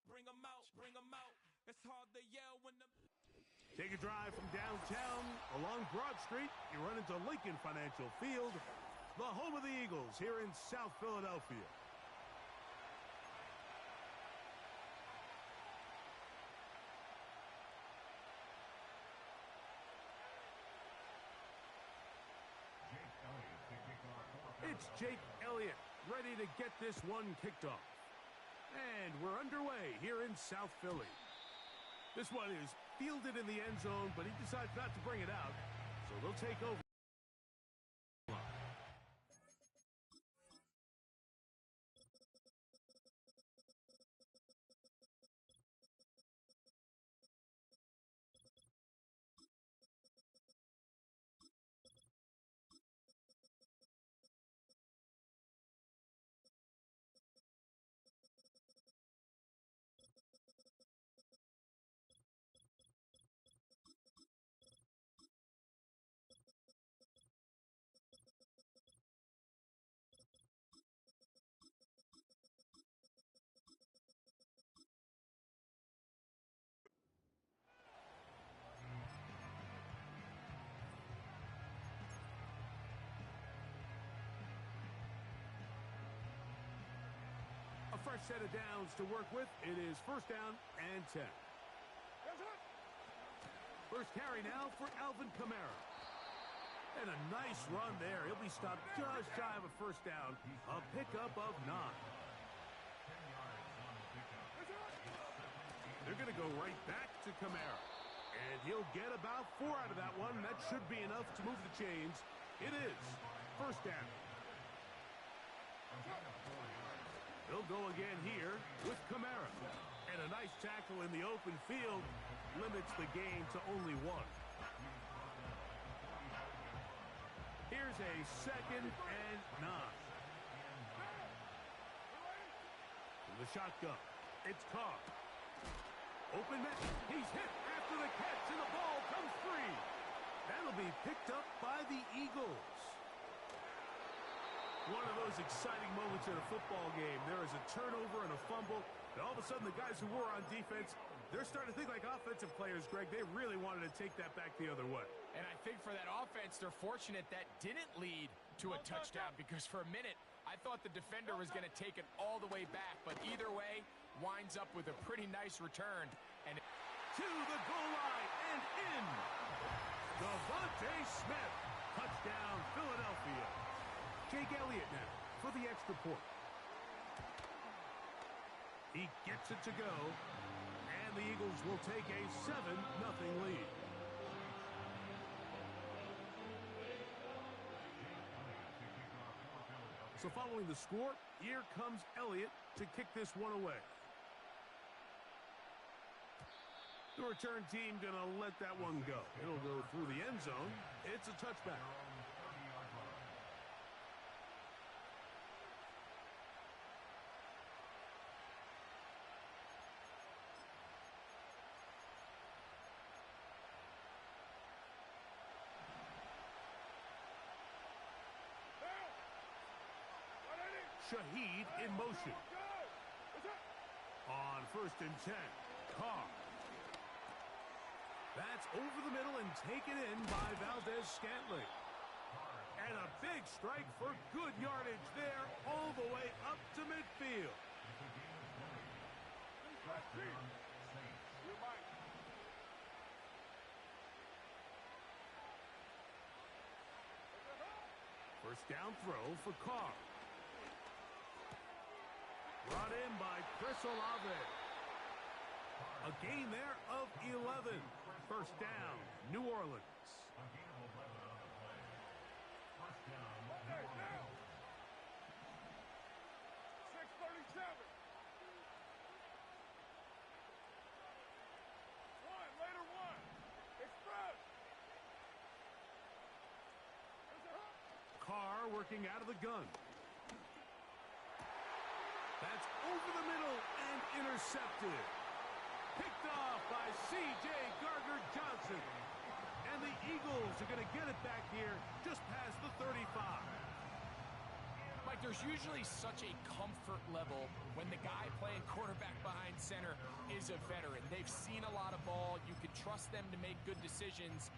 Bring 'em out, bring 'em out. It's hard to yell when the... Take a drive from downtown along Broad Street. You run into Lincoln Financial Field, the home of the Eagles here in South Philadelphia. It's Jake Elliott ready to get this one kicked off. And we're underway here in South Philly. This one is fielded in the end zone, but he decides not to bring it out, so they'll take over. A fresh set of downs to work with. It is first down and 10. First carry now for Alvin Kamara. And a nice run there. He'll be stopped just shy of a first down. A pickup of 9. They're going to go right back to Kamara. And he'll get about 4 out of that one. That should be enough to move the chains. It is first down. They'll go again here with Kamara. And a nice tackle in the open field limits the game to only 1. Here's a second and 9. In the shotgun, it's Carr. Open man. He's hit after the catch, and the ball comes free. That'll be picked up by the Eagles. One of those exciting moments in a football game. There is a turnover and a fumble, and all of a sudden the guys who were on defense, they're starting to think like offensive players, Greg. They really wanted to take that back the other way. And I think for that offense, they're fortunate that didn't lead to a touchdown, because for a minute, I thought the defender was going to take it all the way back. But either way, winds up with a pretty nice return. And to the goal line and in. Devontae Smith. Touchdown, Philadelphia. Jake Elliott now for the extra point. He gets it to go, and the Eagles will take a 7-0 lead. So following the score, here comes Elliott to kick this one away. The return team going to let that one go. It'll go through the end zone. It's a touchback. Shaheed in motion. On first and 10, Carr. That's over the middle and taken in by Valdez-Scantling. And a big strike for good yardage there all the way up to midfield. First down throw for Carr. Brought in by Chris Olave. A gain there of 11. First down, New Orleans. Carr working out of the gun. That's over the middle and intercepted. Picked off by C.J. Gardner-Johnson. And the Eagles are going to get it back here just past the 35. Mike, there's usually such a comfort level when the guy playing quarterback behind center is a veteran. They've seen a lot of ball. You can trust them to make good decisions.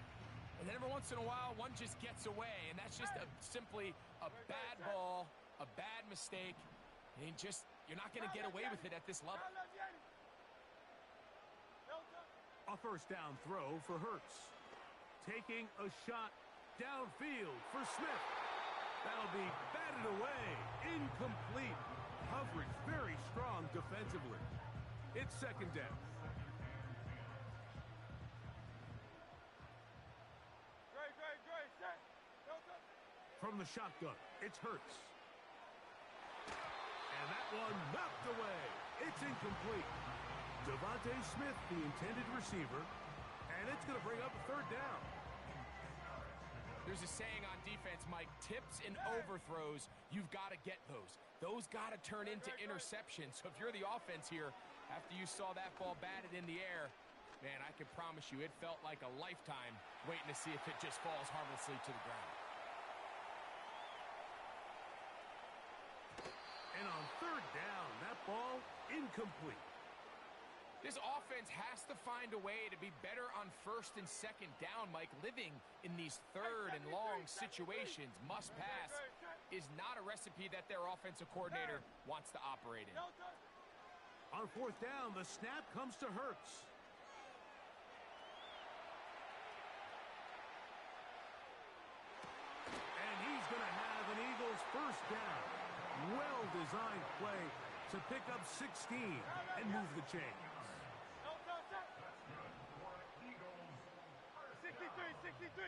And then every once in a while, one just gets away, and that's just simply a bad ball, a bad mistake. And you're not going to get away with it at this level. A first down throw for Hurts. Taking a shot downfield for Smith. That'll be batted away. Incomplete. Coverage very strong defensively. It's second down. From the shotgun, it's Hurts. And that one knocked away. It's incomplete. Devontae Smith, the intended receiver, and it's going to bring up a third down. There's a saying on defense, Mike, tips and overthrows, you've got to get those. Those got to turn into interceptions. So if you're the offense here, after you saw that ball batted in the air, man, I can promise you it felt like a lifetime waiting to see if it just falls harmlessly to the ground. And on third down, that ball incomplete. This offense has to find a way to be better on first and second down, Mike. Living in these third and long situations, must pass, is not a recipe that their offensive coordinator wants to operate in. On fourth down, the snap comes to Hurts. And he's going to have an Eagles first down. Well-designed play to pick up 16 and move the chains. 63.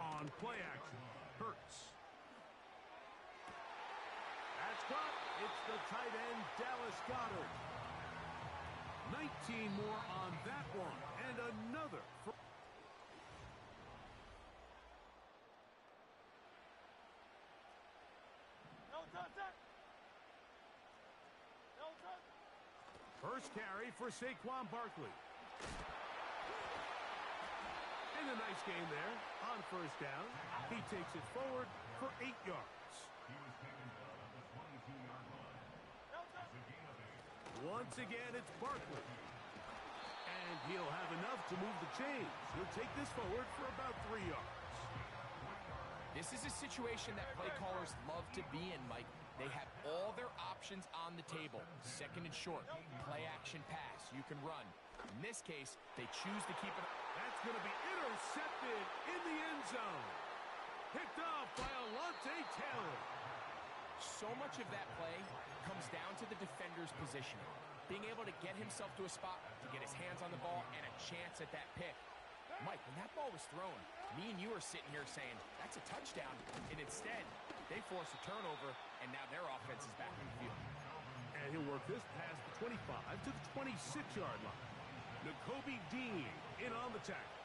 On play action, Hurts. That's caught. It's the tight end, Dallas Goedert. 19 more on that one, and another. First carry for Saquon Barkley. And a nice game there on first down. He takes it forward for 8 yards. Once again, it's Barkley. And he'll have enough to move the chains. He'll take this forward for about 3 yards. This is a situation that play callers love to be in, Mike. They have all their options on the table. Second and short, play action pass. You can run. In this case, they choose to keep it. That's going to be intercepted in the end zone. Picked off by Alontae Taylor. So much of that play comes down to the defender's positioning. Being able to get himself to a spot to get his hands on the ball and a chance at that pick. Mike, when that ball was thrown, me and you are sitting here saying, that's a touchdown. And instead, they force a turnover, and now their offense is back in the field. And he'll work this past the 25 to the 26-yard line. Nakobe Dean in on the tackle.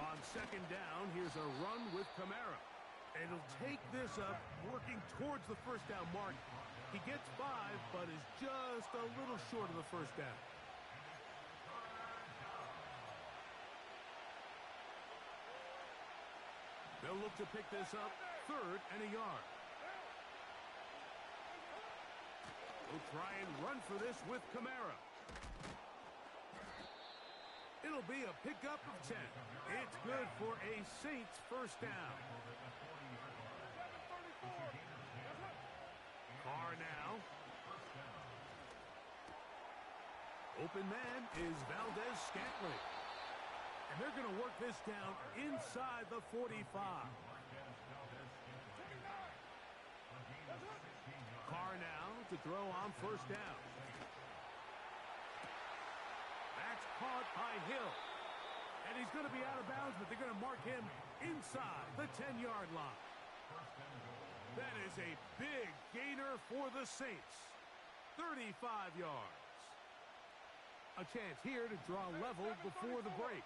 On second down, here's a run with Kamara. And he'll take this up, working towards the first down mark. He gets 5, but is just a little short of the first down. They'll look to pick this up, 3rd and a yard. We'll try and run for this with Kamara. It'll be a pickup of 10. It's good for a Saints first down. Carr now. Open man is Valdez-Scantling. And they're going to work this down inside the 45. Carr now to throw on first down. That's caught by Hill. And he's going to be out of bounds, but they're going to mark him inside the 10-yard line. That is a big gainer for the Saints. 35 yards. A chance here to draw level before the break.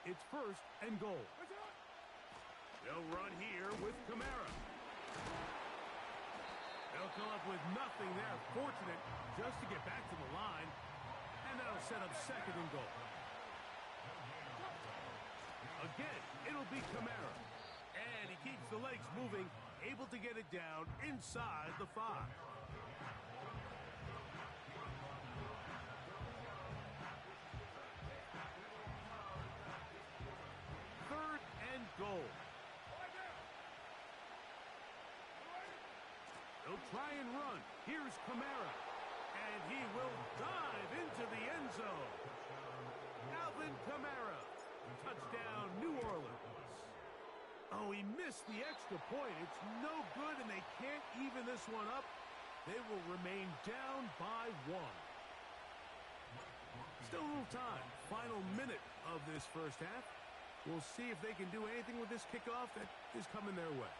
It's 1st and goal. They'll run here with Kamara. They'll come up with nothing there. Fortunate just to get back to the line. And that'll set up 2nd and goal. A Again, it'll be Kamara. And he keeps the legs moving, able to get it down inside the 5. Third and goal. They'll try and run. Here's Kamara. And he will dive into the end zone. Alvin Kamara. Touchdown, New Orleans. Oh, he missed the extra point. It's no good, and they can't even this one up. They will remain down by 1. Still a little time. Final minute of this first half. We'll see if they can do anything with this kickoff that is coming their way.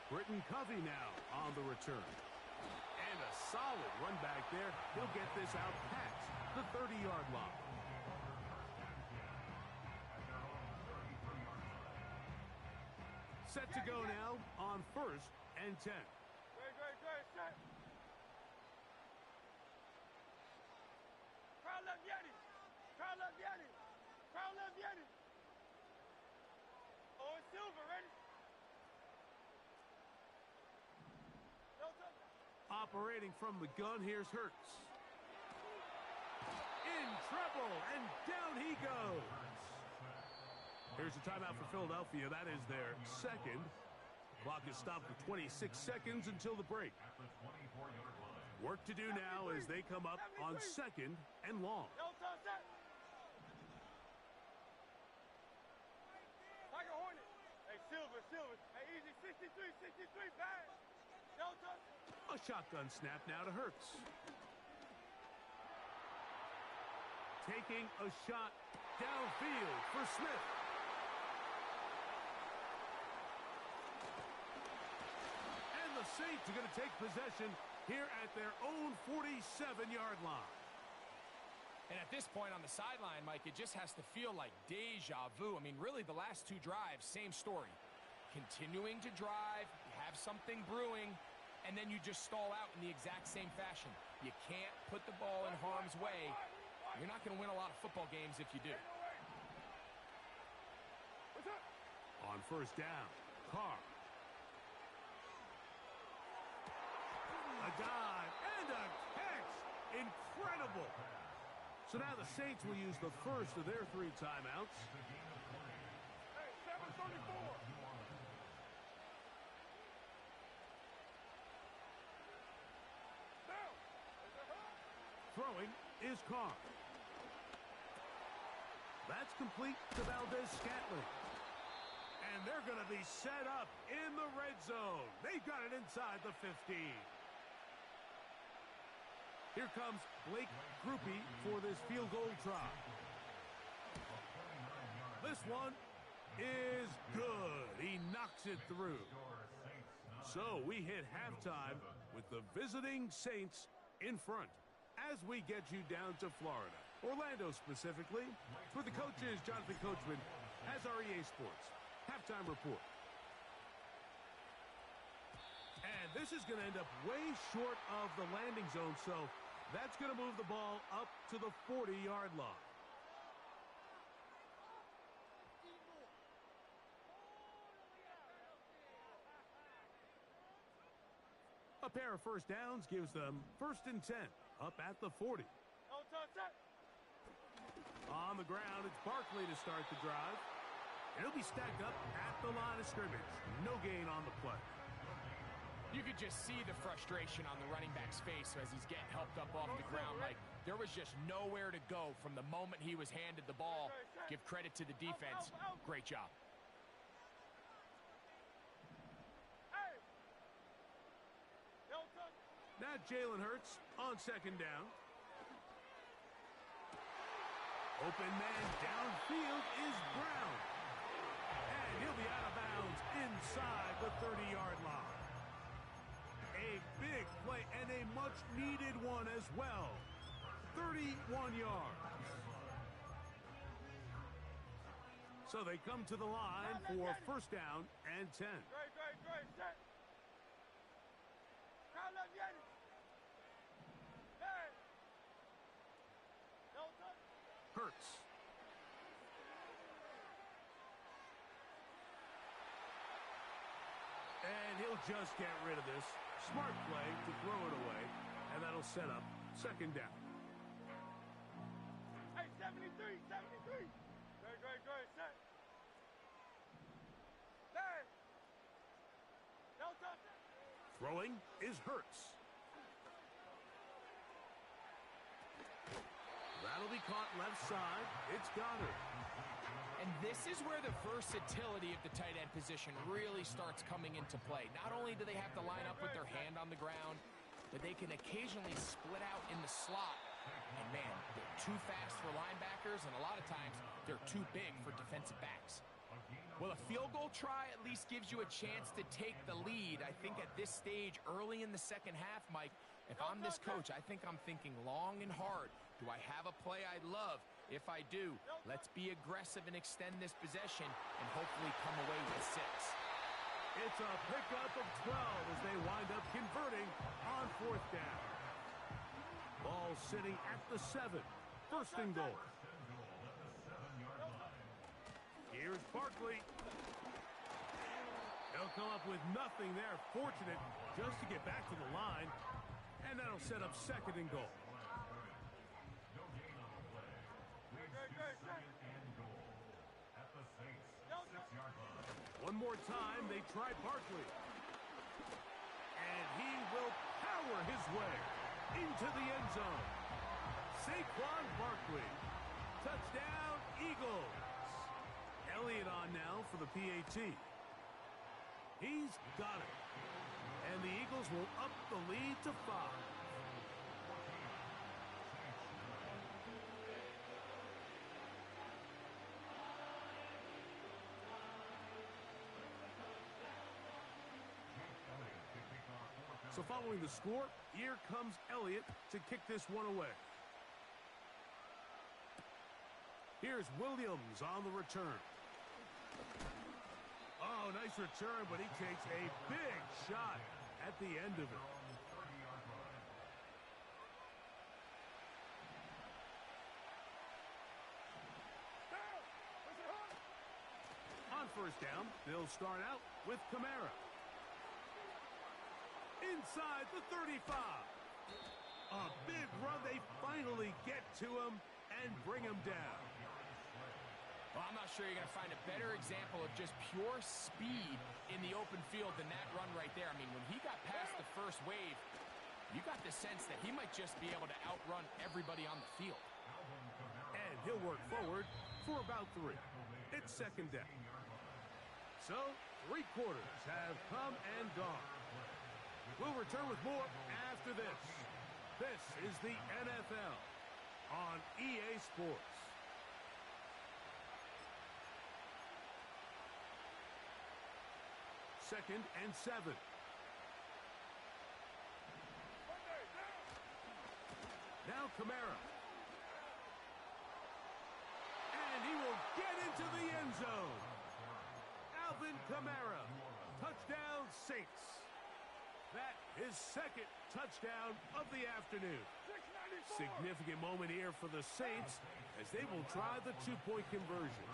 Britton Covey now on the return. And a solid run back there. He'll get this out past the 30-yard line. Set to go now on 1st and 10. Great, set. Crowd left Yeti. Oh, it's Silver, ready? Operating from the gun, here's Hurts. In trouble, and down he goes. Here's a timeout for Philadelphia. That is their second. Clock is stopped for 26 seconds until the break. Work to do now as they come up on 2nd and long. Tiger Hornet. Hey, Silver. Hey, easy, 63, back. Delta. A shotgun snap now to Hurts. Taking a shot downfield for Smith. And the Saints are going to take possession here at their own 47-yard line. And at this point on the sideline, Mike, it just has to feel like deja vu. I mean, really, the last 2 drives, same story. Continuing to drive, you have something brewing, and then you just stall out in the exact same fashion. You can't put the ball in harm's way. You're not going to win a lot of football games if you do. On 1st down, Carr. A dive and a catch. Incredible. So now the Saints will use the first of their 3 timeouts. Hey, 7:34. Throwing is Carr. That's complete to Valdez-Scantling. And they're going to be set up in the red zone. They've got it inside the 15. Here comes Blake Grupe for this field goal try. This one is good. He knocks it through. So we hit halftime with the visiting Saints in front as we get you down to Florida. Orlando specifically. For the coaches, Jonathan Coachman has our EA Sports halftime report. And this is going to end up way short of the landing zone, so that's going to move the ball up to the 40-yard line. A pair of first downs gives them 1st and 10, up at the 40. On the ground, it's Barkley to start the drive. He'll be stacked up at the line of scrimmage. No gain on the play. You could just see the frustration on the running back's face as he's getting helped up off the ground. Like, there was just nowhere to go from the moment he was handed the ball. Give credit to the defense. Great job. Now Jalen Hurts on 2nd down. Open man downfield is Brown. And he'll be out of bounds inside the 30-yard line. A big play and a much-needed one as well. 31 yards. So they come to the line for 1st down and 10. Great, set. Crowd left Yeti. Hey. Hurts. And he'll just get rid of this. Smart play to throw it away, and that'll set up second down. Hey, 73, 73. Great, set. Nine. No touch. Throwing is Hurts. That'll be caught left side. It's Goddard. And this is where the versatility of the tight end position really starts coming into play. Not only do they have to line up with their hand on the ground, but they can occasionally split out in the slot. And man, they're too fast for linebackers, and a lot of times they're too big for defensive backs. Well, a field goal try at least gives you a chance to take the lead. I think at this stage, early in the second half, Mike, if I'm this coach, I think I'm thinking long and hard. Do I have a play I love? If I do, let's be aggressive and extend this possession and hopefully come away with 6. It's a pickup of 12 as they wind up converting on fourth down. Ball sitting at the 7. First and goal. Here's Barkley. They'll come up with nothing there. Fortunate just to get back to the line. And that'll set up second and goal. One more time, they try Barkley. And he will power his way into the end zone. Saquon Barkley. Touchdown, Eagles. Elliott on now for the PAT. He's got it. And the Eagles will up the lead to 5. So following the score, here comes Elliott to kick this one away. Here's Williams on the return. Oh, nice return, but he takes a big shot at the end of it. On first down, they'll start out with Kamara. Inside the 35. A big run. They finally get to him and bring him down. Well, I'm not sure you're going to find a better example of just pure speed in the open field than that run right there. I mean, when he got past the first wave, you got the sense that he might just be able to outrun everybody on the field. And he'll work forward for about 3. It's second down. So, 3 quarters have come and gone. We'll return with more after this. This is the NFL on EA Sports. Second and 7. Now Kamara. And he will get into the end zone. Alvin Kamara. Touchdown, Saints. That is second touchdown of the afternoon. Significant moment here for the Saints as they will try the 2-point conversion.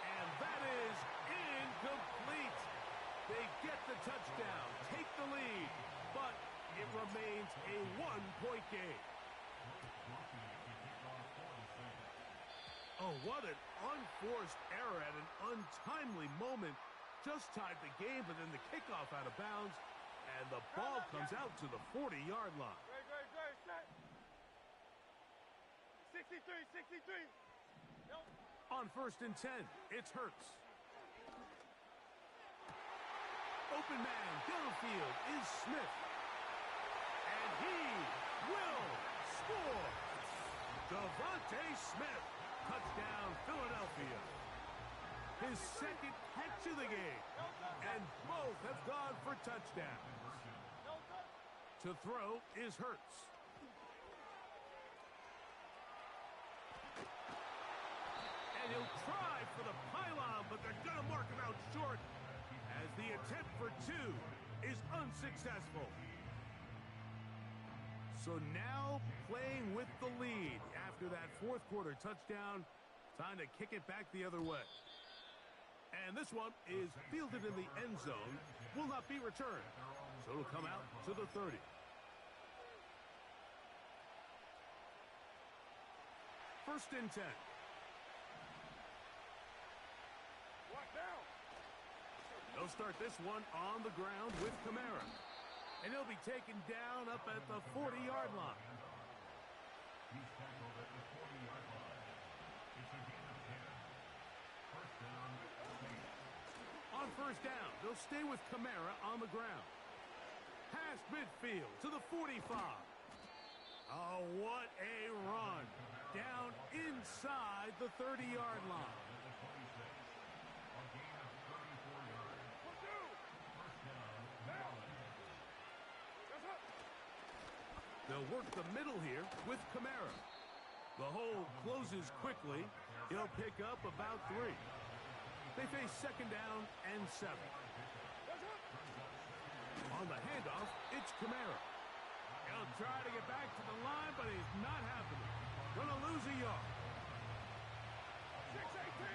And that is incomplete. They get the touchdown, take the lead, but it remains a 1-point game. Oh, what an unforced error at an untimely moment. Just tied the game, but then the kickoff out of bounds, and the ball comes out to the 40-yard line. Great, set. 63. Nope. On first and 10, it's Hurts. Open man downfield is Smith. And he will score. Devontae Smith. Touchdown, Philadelphia. His second catch of the game. And both have gone for touchdowns. To throw is Hurts. And he'll try for the pylon, but they're going to mark him out short as the attempt for 2 is unsuccessful. So now playing with the lead after that fourth quarter touchdown, time to kick it back the other way. And this one is fielded in the end zone, will not be returned. So it'll come out to the 30. First and 10. What now? They'll start this one on the ground with Kamara. And he'll be taken down up at the 40-yard line. He's tackled at the 40-yard line. It's a gain of 10. First down, Saints. On first down, they'll stay with Kamara on the ground. Past midfield to the 45. Oh, what a run. Down inside the 30-yard line. They'll work the middle here with Kamara. The hole closes quickly. He'll pick up about 3. They face second down and 7. On the handoff, it's Kamara. He'll try to get back to the line, but it's not happening. Gonna lose a yard. 6-18.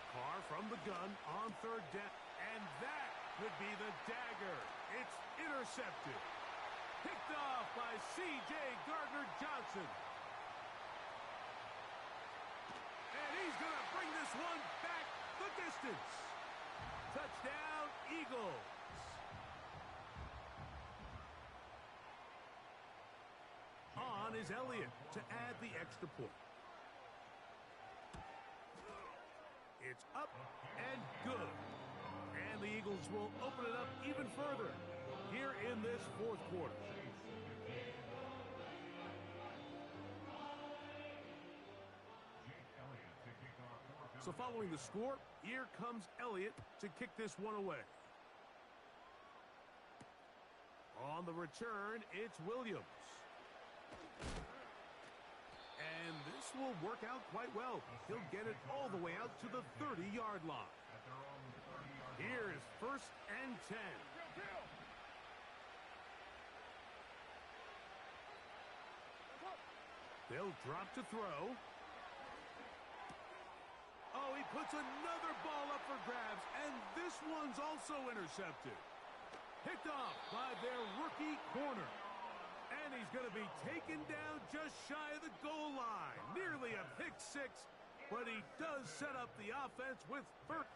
Carr from the gun on third down. And that could be the dagger. It's intercepted. Picked off by C.J. Gardner-Johnson. And he's going to bring this one back the distance. Touchdown, Eagles. On is Elliott to add the extra point. It's up and good. And the Eagles will open it up even further here in this fourth quarter. So following the score, here comes Elliott to kick this one away. On the return, it's Williams. And this will work out quite well. He'll get it all the way out to the 30-yard line. Here is first and 10. They'll drop to throw. Oh, he puts another ball up for grabs, and this one's also intercepted. Picked off by their rookie corner. And he's going to be taken down just shy of the goal line. Nearly a pick six, but he does set up the offense with first.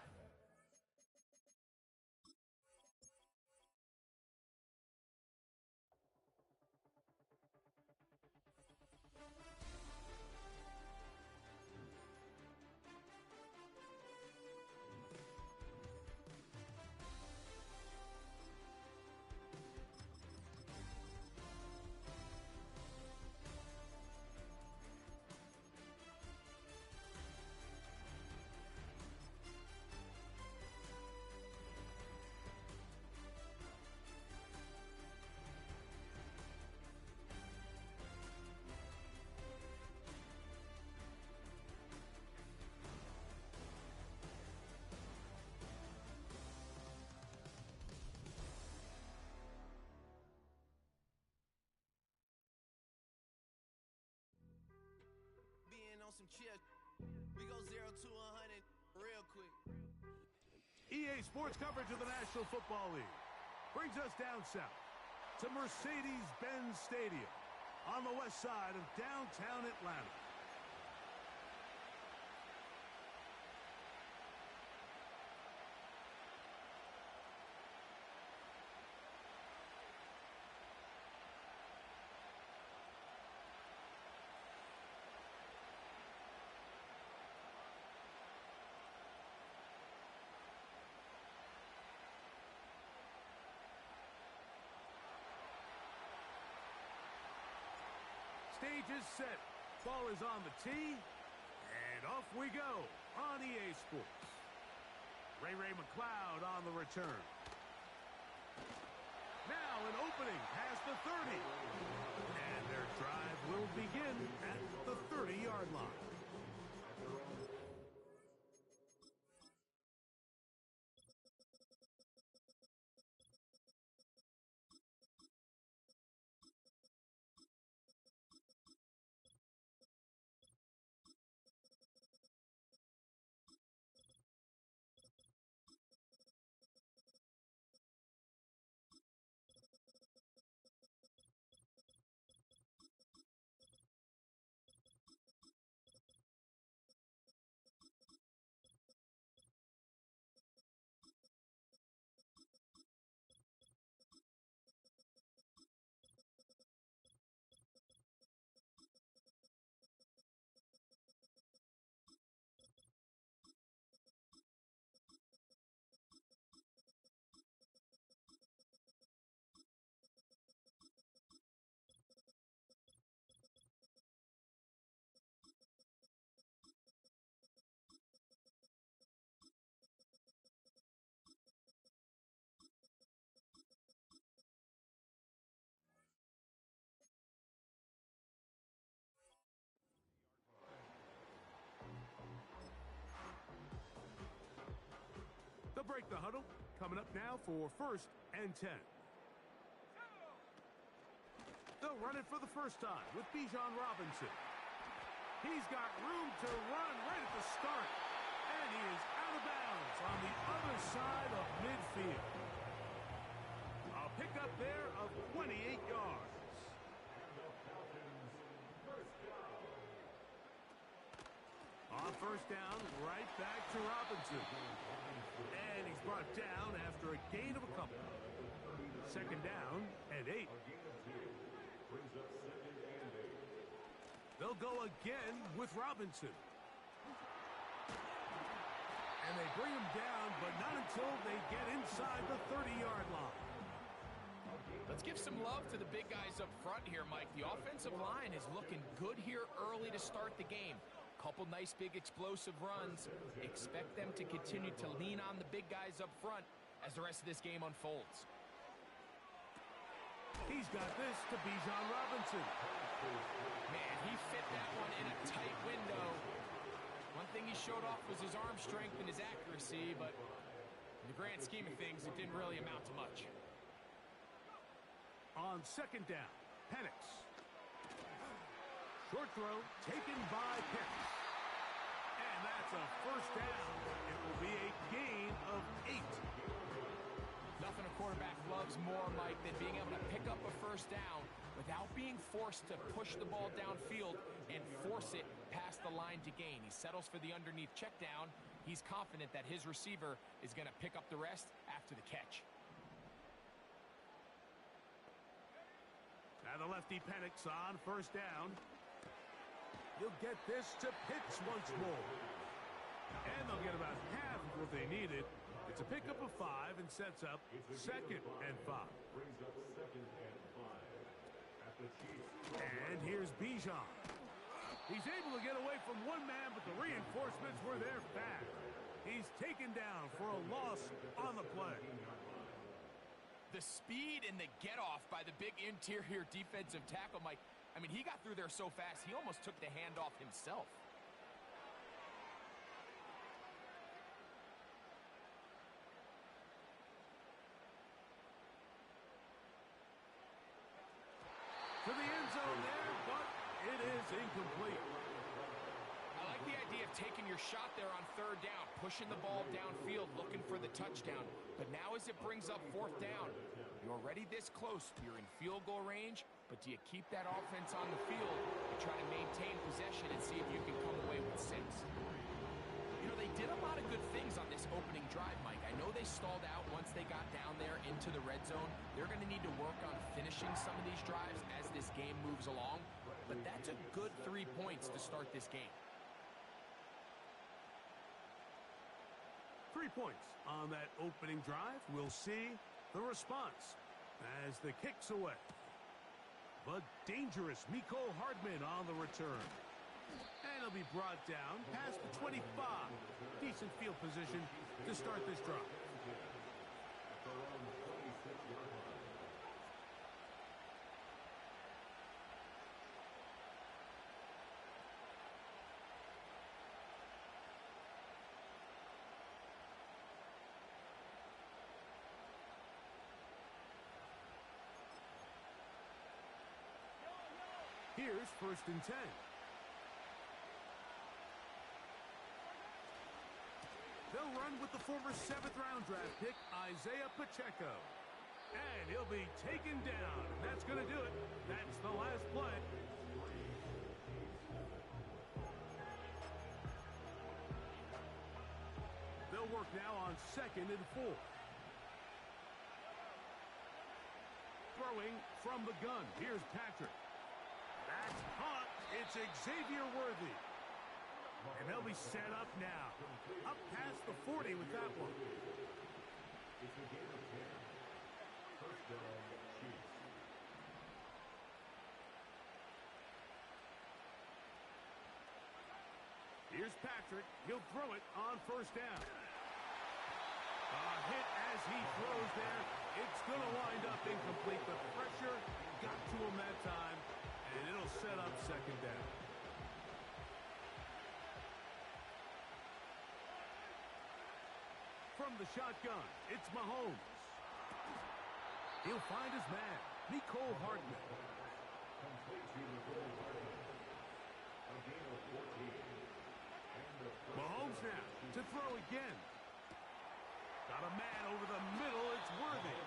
We go 0 to 100 real quick. EA Sports coverage of the National Football League brings us down south to Mercedes-Benz Stadium on the west side of downtown Atlanta. Stage is set. Ball is on the tee. And off we go on EA Sports. Ray McCloud on the return. Now an opening past the 30. And their drive will begin at the 30-yard line. coming up now for 1st and 10. They'll run it for the first time with Bijan Robinson. He's got room to run right at the start. And he is out of bounds on the other side of midfield. A pickup there of 28 yards. On first down, right back to Robinson. And he's brought down after a gain of a couple. Second down and 8. They'll go again with Robinson. And they bring him down, but not until they get inside the 30-yard line. Let's give some love to the big guys up front here, Mike. The offensive line is looking good here early to start the game. Couple nice big explosive runs. Expect them to continue to lean on the big guys up front as the rest of this game unfolds. He's got this to Bijan Robinson. Man, he fit that one in a tight window. One thing he showed off was his arm strength and his accuracy, but in the grand scheme of things, it didn't really amount to much. On second down, Penix. Short throw taken by Penix. And that's a first down. It will be a gain of 8. Nothing a quarterback loves more, Mike, than being able to pick up a first down without being forced to push the ball downfield and force it past the line to gain. He settles for the underneath check down. He's confident that his receiver is going to pick up the rest after the catch. Now the lefty Penix on first down. He'll get this to Pitts once more. And they'll get about half of what they needed. It's a pickup of 5 and sets up 2nd and 5. And here's Bijan. He's able to get away from one man, but the reinforcements were there fast. He's taken down for a loss on the play. The speed and the get-off by the big interior defensive tackle, Mike. I mean, he got through there so fast, he almost took the handoff himself. To the end zone there, but it is incomplete. I like the idea of taking your shot there on third down, pushing the ball downfield, looking for the touchdown. But now as it brings up fourth down, you're already this close. You're in field goal range, but do you keep that offense on the field and try to maintain possession and see if you can come away with 6? You know, they did a lot of good things on this opening drive, Mike. I know they stalled out once they got down there into the red zone. They're going to need to work on finishing some of these drives as this game moves along. But that's a good 3 points to start this game. 3 points on that opening drive. We'll see the response as the kick's away. The dangerous Mecole Hardman on the return. And he'll be brought down past the 25. Decent field position to start this drive. Here's 1st and 10. They'll run with the former 7th-round draft pick, Isaiah Pacheco. And he'll be taken down. That's going to do it. That's the last play. They'll work now on 2nd and 4. Throwing from the gun. Here's Patrick. That's caught. It's Xavier Worthy. And they'll be set up now. Up past the 40 with that one. Here's Patrick. He'll throw it on first down. A hit as he throws there. It's going to wind up incomplete. The pressure got to him that time, and it'll set up 2nd down. From the shotgun, it's Mahomes. He'll find his man, Nicole Hardman. Complete to Nicole Hardman. A gain of 14. And the first Mahomes down. now to throw again. Got a man over the middle. It's Worthy.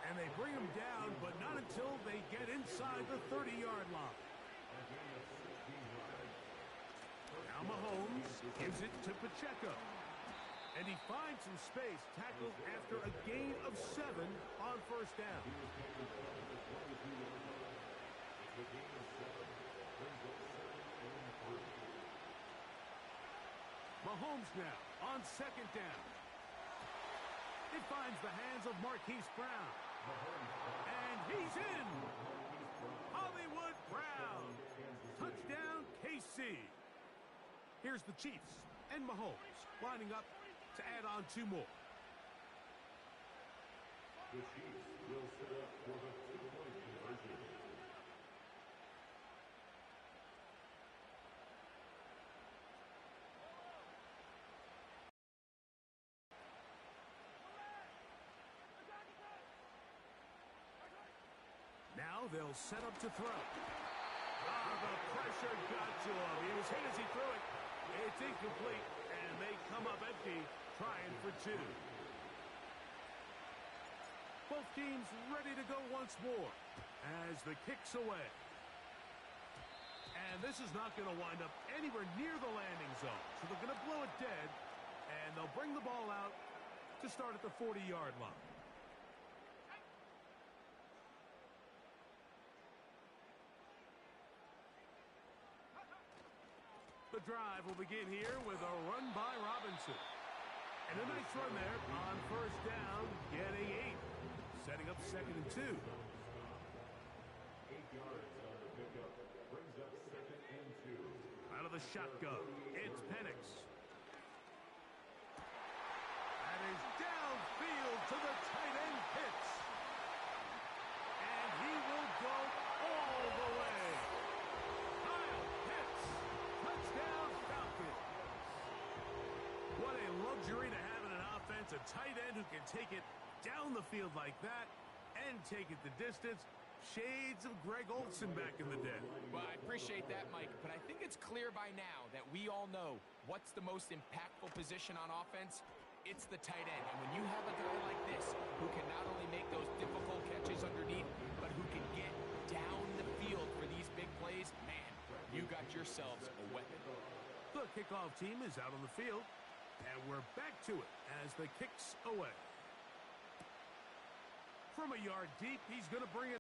And they bring him down, but not until they get inside the 30-yard line. A gain of 16 yards. Now Mahomes gives it to Pacheco. And he finds some space, tackled after a gain of 7 on first down. He was taken down to the 22-yard line. It's a gain of 7. Brings up 7 and 3. Mahomes now on second down. It finds the hands of Marquise Brown. And he's in. Hollywood Brown. Touchdown, KC. Here's the Chiefs and Mahomes lining up to add on 2 more. The Chiefs will set up for the 2-point conversion. Now they'll set up to throw. The pressure got to him. He was hit as he threw it. It's incomplete, and they come up empty, trying for 2. Both teams ready to go once more as the kick's away. And this is not going to wind up anywhere near the landing zone, so they're going to blow it dead, and they'll bring the ball out to start at the 40-yard line. The drive will begin here with a run by Robinson. And a nice run there on first down, getting 8. Setting up 2nd and 2. 8 yards on the pickup. Brings up 2nd and 2. Out of the shotgun, it's Penix. That is downfield to the tight end Pitts. And he will go all the way. Kyle Pitts. Touchdown Falcons. What a luxury to have in an offense. A tight end who can take it down the field like that and take it the distance. Shades of Greg Olsen back in the day. Well, I appreciate that, Mike, but I think it's clear by now that we all know what's the most impactful position on offense. It's the tight end. And when you have a guy like this who can not only make those difficult catches underneath, but who can get down the field for these big plays, man, you got yourselves a weapon. The kickoff team is out on the field, and we're back to it as the kick's away. From a yard deep, he's going to bring it